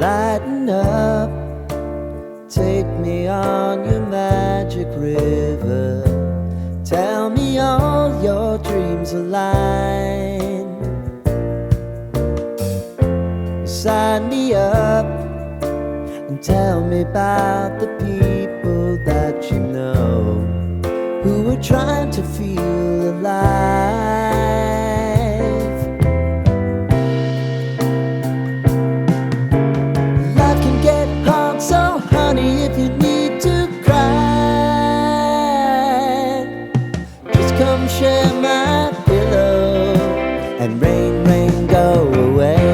Lighten up, take me on your magic river. Tell me all your dreams align. Sign me up and tell me about the people that you know who are trying to feel alive. Life can get hard, so honey, if you need to cry, just come share my pillow and rain, rain, go away.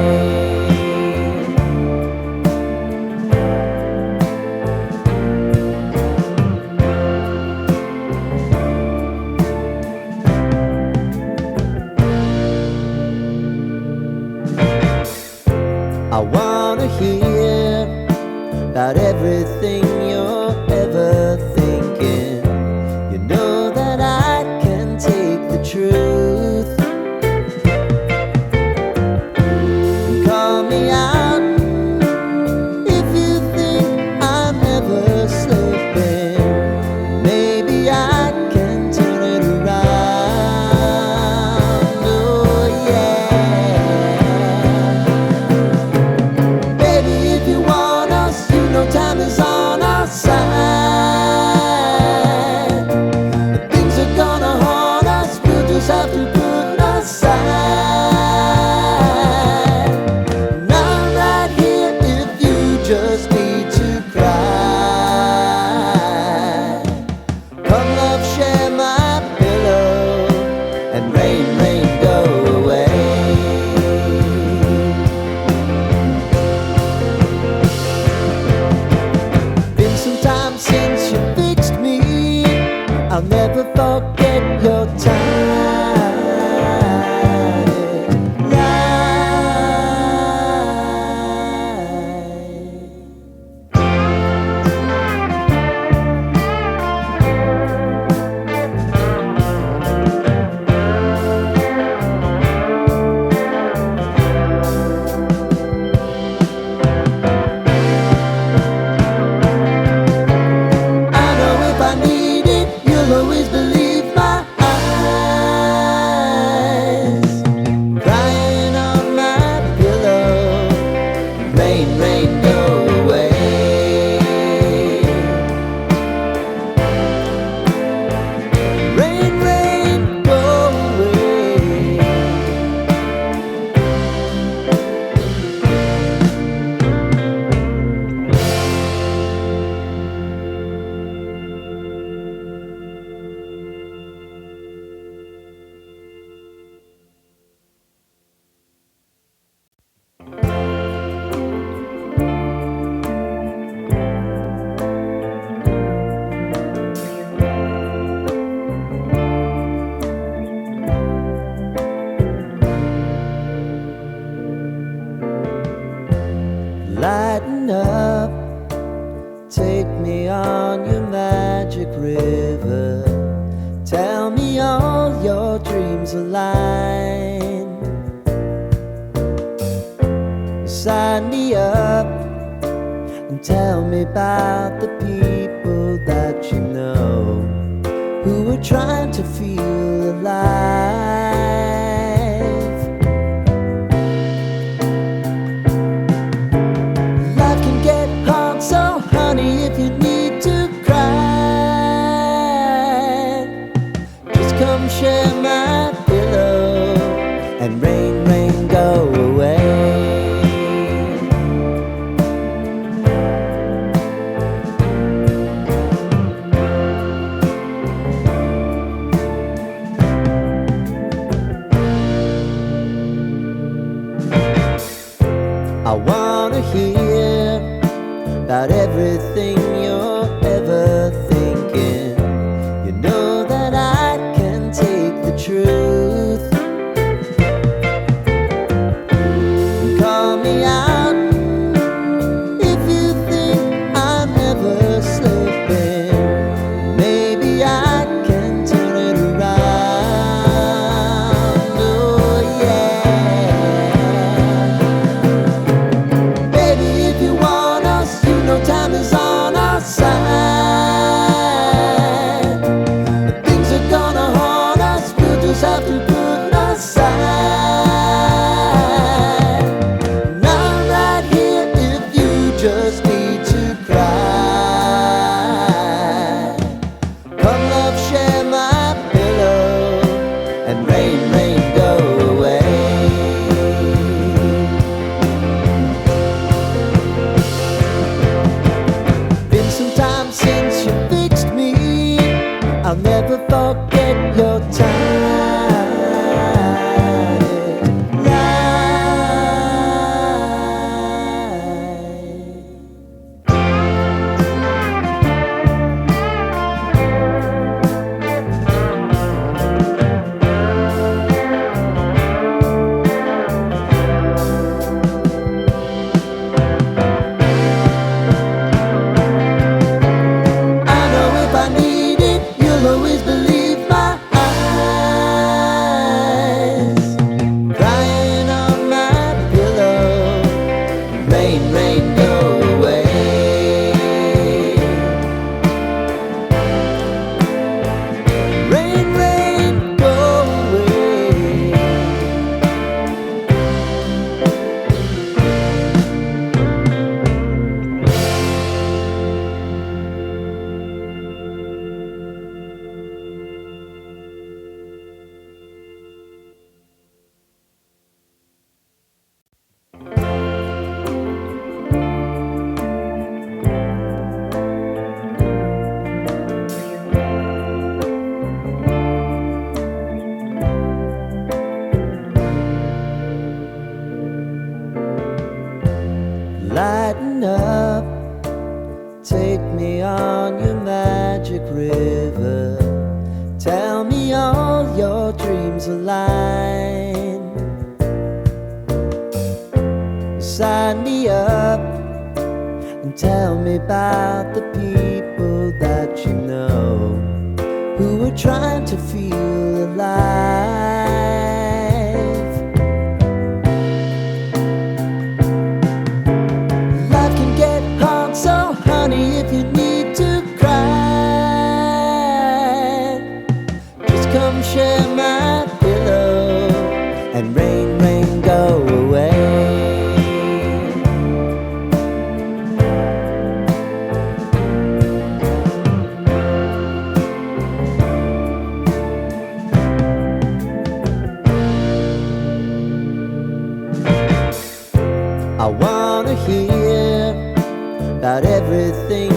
I wanna hear about everything you're ever thinking. You know that I can take the truth. Call me out if you think I'm ever slipping. Maybe I can turn it around. Oh yeah. Baby, if you want us, you know time is on our side. If things are gonna haunt us, we'll just have to put aside. And I'm right here if you just need to cry. Come love, share my pillow and rain, rain, go away. Been some time since you fixed me. I'll never forget your time. I know if I need it, you'll always believe my eyes. Crying on my pillow, rain, rain, go away. Rain, rain, go away. Lighten up, take me on your magic river. Tell me all your dreams align. Sign me up and tell me about the people that you know who are trying to feel alive. Life can get hard, so honey, if you need to cry, just come share my pillow and rain, rain, go away. I wanna hear about everything you're ever thinking. You know that I can take the truth. Call me out if you think I'm ever slipping. Maybe I can turn it around. Oh yeah. Baby, if you lighten up. Take me on your magic river. Tell me all your dreams align. Sign me up and tell me about the people that you know who are trying to feel alive. Life can get hard, so honey, if you need to cry, just come share my pillow and rain, rain, go away. I wanna hear about everything